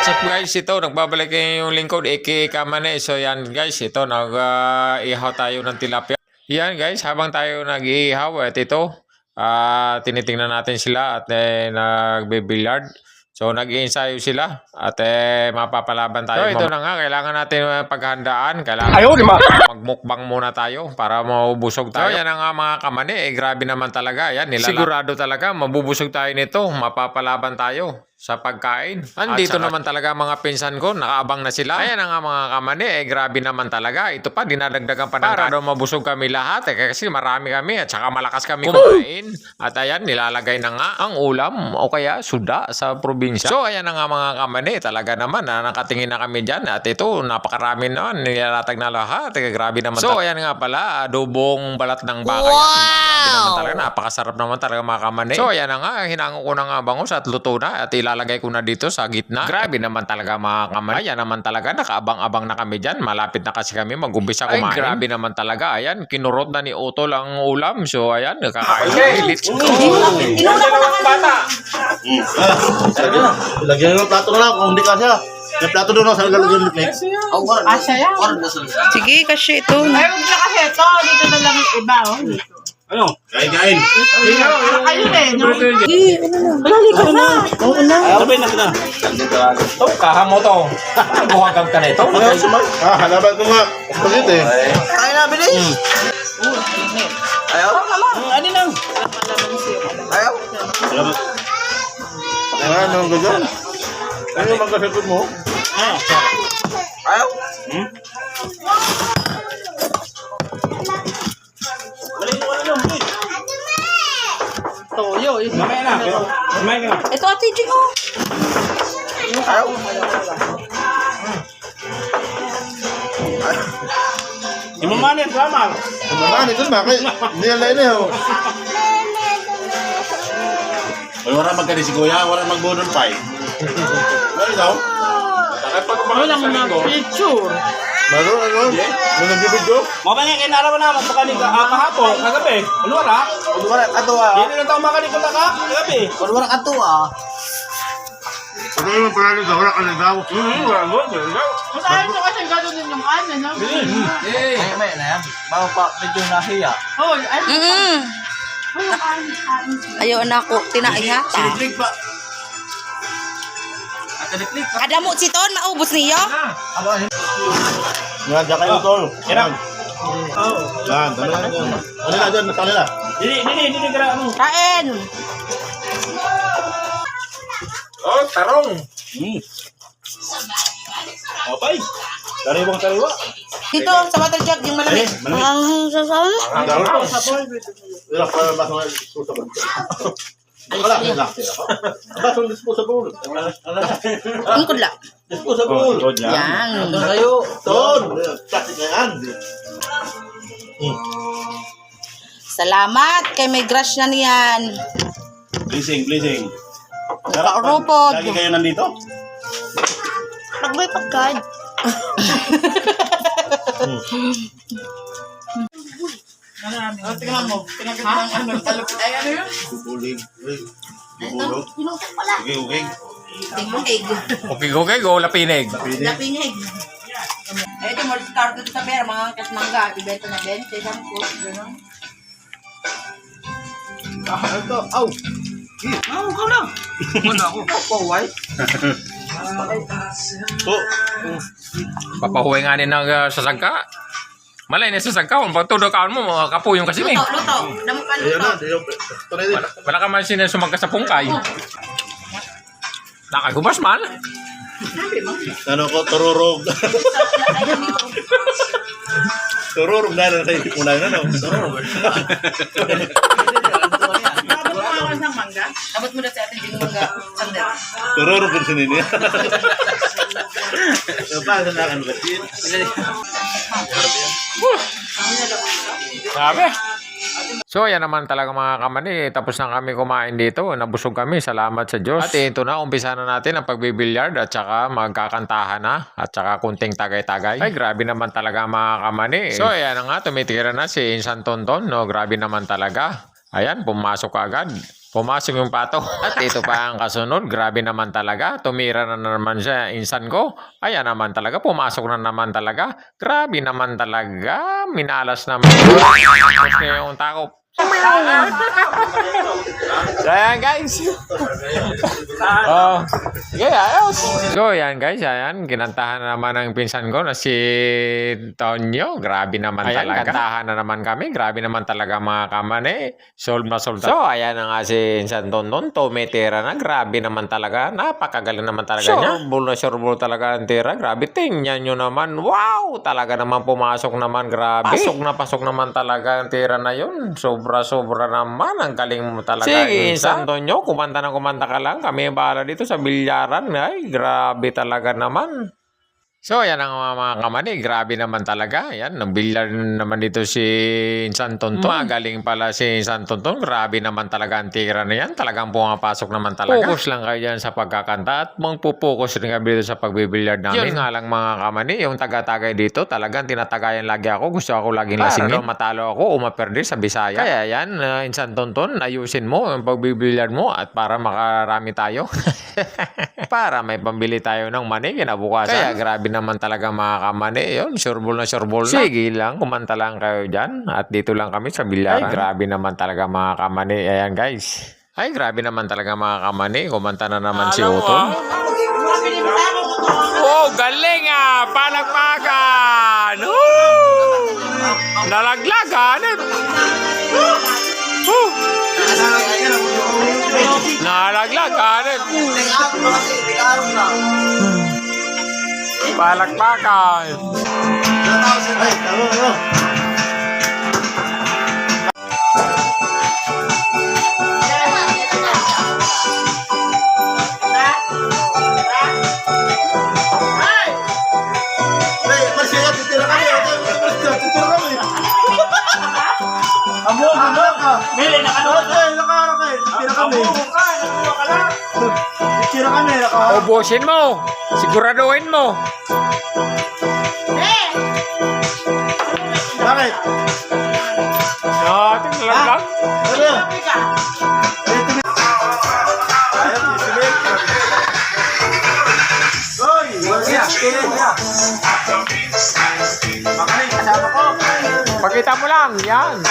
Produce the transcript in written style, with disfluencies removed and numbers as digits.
What's up guys, ito nagbabalik yung lingkod Eke Kamane. So yan guys, ito nag-ihaw tayo ng tilapia. Yan guys, habang tayo nag-ihaw at ito tinitingnan natin sila at nagbe-billiard. So nag-iensayo sila at mapapalaban tayo. So ito na nga, kailangan natin paghandaan. Kailangan magmukbang muna tayo para mabusog tayo. So yan nga mga kamane, grabe naman talaga. Yan, sigurado talaga mabubusog tayo nito. Mapapalaban tayo sa pagkain. Andito naman talaga mga pinsan ko, nakaabang na sila. Ayan nga mga kamane, grabe naman talaga. Ito pa, dinadagdagan pa ng para daw mabusog kami lahat. Kasi marami kami at saka malakas kami kumain. At ayan, nilalagay na nga ang ulam o kaya suda sa probinsya. So ayan nga mga kamane, talaga naman nakatingin na kami dyan. At ito, napakarami naman, nilalatag na lahat. Grabe naman. So ayan nga pala, adobong balat ng baka. Wow! Grabe naman talaga, napakasarap naman talaga mga kamane. So ayan nga, hinango ko na nga bangus at luto na at ilalagay ko na dito sa gitna. Grabe naman talaga mga kamane. Ayan naman talaga, nakaabang-abang na kami dyan. Malapit na kasi kami mag-umpisa kumain. Ay, grabe naman talaga. Ayan, kinurot na ni Utol ang ulam. So ayan, nakakain. Okay, let's go. Inuna ko ng bata. Lagyan ng plato na lang kung hindi kasya. May plato doon sa lalagyan ng plate. Asya yan. Sige, kasi ito. Ay, huwag na kasi ito. Dito na lang yung iba, oh. Ano? Kain. Ayun eh, no? Sige, malali ka na. Oo na. Sabay na kita. Ito, kahamo to. Buhagag ka na ito. Halaban ko nga. Palit eh. Tayo na, bilis. Ayaw? Ano lang? Ayaw? Salamat. Ano ang ganyan? Ano yung magkasapot mo? Ayaw? Balik mo ano lang. Toyo, eh. Mamaya na. Mamaya na. Ito, Ate Jing, oh. Ayaw? Imamanit, salamat. Imamanit, ito bakit? Hindi yan lain eh. Wala magkali si Kuya, wala magbunol pa eh. Ano ikaw? Wala mo na picture. Meron ano? May nagbibidyo? Mabangin kayo naraman naman makanig kahapon, kagabi. Ulwara? Wala ka to, ah. Hindi lang tayo makanig ko kagabi. Wala ka to, ah. Ano yung parang wala ka nagaw? Wala mo. Masayang nyo kasi gano'n din yung ano, no? Ay, may na yan. Bago pa, medyo nahiya. Oh, ay, Ayaw na ako, tinaihata. Siniklik pa. Kadamot si Ton, maubos niyo. Yan, dyan kayo tol. Yan. Yan, dami lang yan. Ano na dyan, nasali na. Hindi kira ano. Kain. Oh, tarong. Okay. Sariwa. Dito, sa water jug, yung malamig. Ang sasama. Ang dami to. Wala pa ba sa disposable? Wala, wala. Baso disposable. Ang kudla. Disposable. Yan. kayo. Ton, plastic na yan. Salamat kay may grass na niyan. Blessing. Nakaurupod. Lagi kayo nandito? Pag may pagkain. Tingnan mo. Tingnan ano. Ay, ano yun? Bubulig. Bubulog. Pinusok pala. Okay. Tingog. Okay, go lapinig. Napinig. Ito, mo discard ito sa pera, mga kasmangga. Ibenta na 20, 10 po. Gano'n. Ito, aw. Ikaw na. Wala ako. Papaway. Papahuwi nga din ng sasagka. Malay na sasagka. Kung pagtudo ka mo, mga kapuyong kasi ni. Luto. Damo ka Ayan na. luto. Wala ka man sinasumagka sa pungkay. Nakagubas man. Ano ko, tururog. Tururog na lang kayo. Una na, no? Tururog. Abot mo na sa atin din mga sandal. Tururog din sa ninyo. Paano na kan ba? Sabi. So, yan naman talaga mga kamani. Tapos na kami kumain dito. Nabusog kami. Salamat sa Diyos. At ito na, umpisa na natin ang pagbibilyard at saka magkakantahan na at saka kunting tagay-tagay. Ay, grabe naman talaga mga kamani. So, ayan na nga. Tumitira na si Insan Tonton. No, grabe naman talaga. Ayan, pumasok agad. pumasok yung pato. At ito pa ang kasunod, grabe naman talaga. Tumira na naman siya, insan ko. Ayan naman talaga, pumasok na naman talaga. Grabe naman talaga, minalas naman. Tapos na yung takop. So, ayan guys. Oh, okay, ayos. So, ayan guys, ayan. Kinantahan na naman ang pinsan ko na si Tonyo. Grabe naman talaga. Kantahan na naman kami. Grabe naman talaga mga kamane. Solve na solve. So, ayan na nga si Insan Tonton. Tumitira na. Grabe naman talaga. Napakagaling naman talaga niya. Surebol talaga ang tira. Grabe. Tingnan nyo naman. Wow! Talaga naman pumasok naman. Grabe. Pasok naman talaga ang tira na yun. Sobra naman. Ang galing mo talaga. Sige, Insan Tonyo. Kumanta ka lang. Kami bahala dito sa bilyaran. Ay, grabe talaga naman. So, ayan ang mga kamani. Grabe naman talaga. Ayan, nagbilyar naman dito si Insan Tonton. Magaling pala si Insan Tonton. Grabe naman talaga ang tira na yan. Talagang pumapasok naman talaga. Focus lang kayo dyan sa pagkakanta at magpupokus rin kami dito sa pagbibilyard namin. Yun nga lang mga kamani, yung taga-tagay dito, talagang tinatagayan lagi ako. Gusto ako laging lasingin. Para matalo ako, umaperde sa Bisaya. Kaya yan, Insan Tonton, ayusin mo yung pagbibilyard mo at para makarami tayo. Para may pambili tayo ng mani kinabukasan. Kaya grabe naman talaga mga kamani. Yun, surebol na. Sige lang, kumanta lang kayo dyan. At dito lang kami sa bilyaran. Ay, grabe naman talaga mga kamani. Ayan guys. Ay, grabe naman talaga mga kamani. Kumanta na naman si Utol. Oh, galing ah! Palakpakan! Nalaglagan! Nalaglagan! Palakpakan! Ay, talo. Ay, Marcia, titira kami. Titira kami. Amo ka. Mili, nakanuha ka. Nakaharap kayo. Titira kami. Nakuha ka lang. Titira kami. Nakaharap. Ubusin mo! Siguraduhin mo! Bakit? Natin lang. Ano? Ayun, sige. Hoy! Marcia, tira niya. Makaling kasama ko. Pakita mo lang, yan.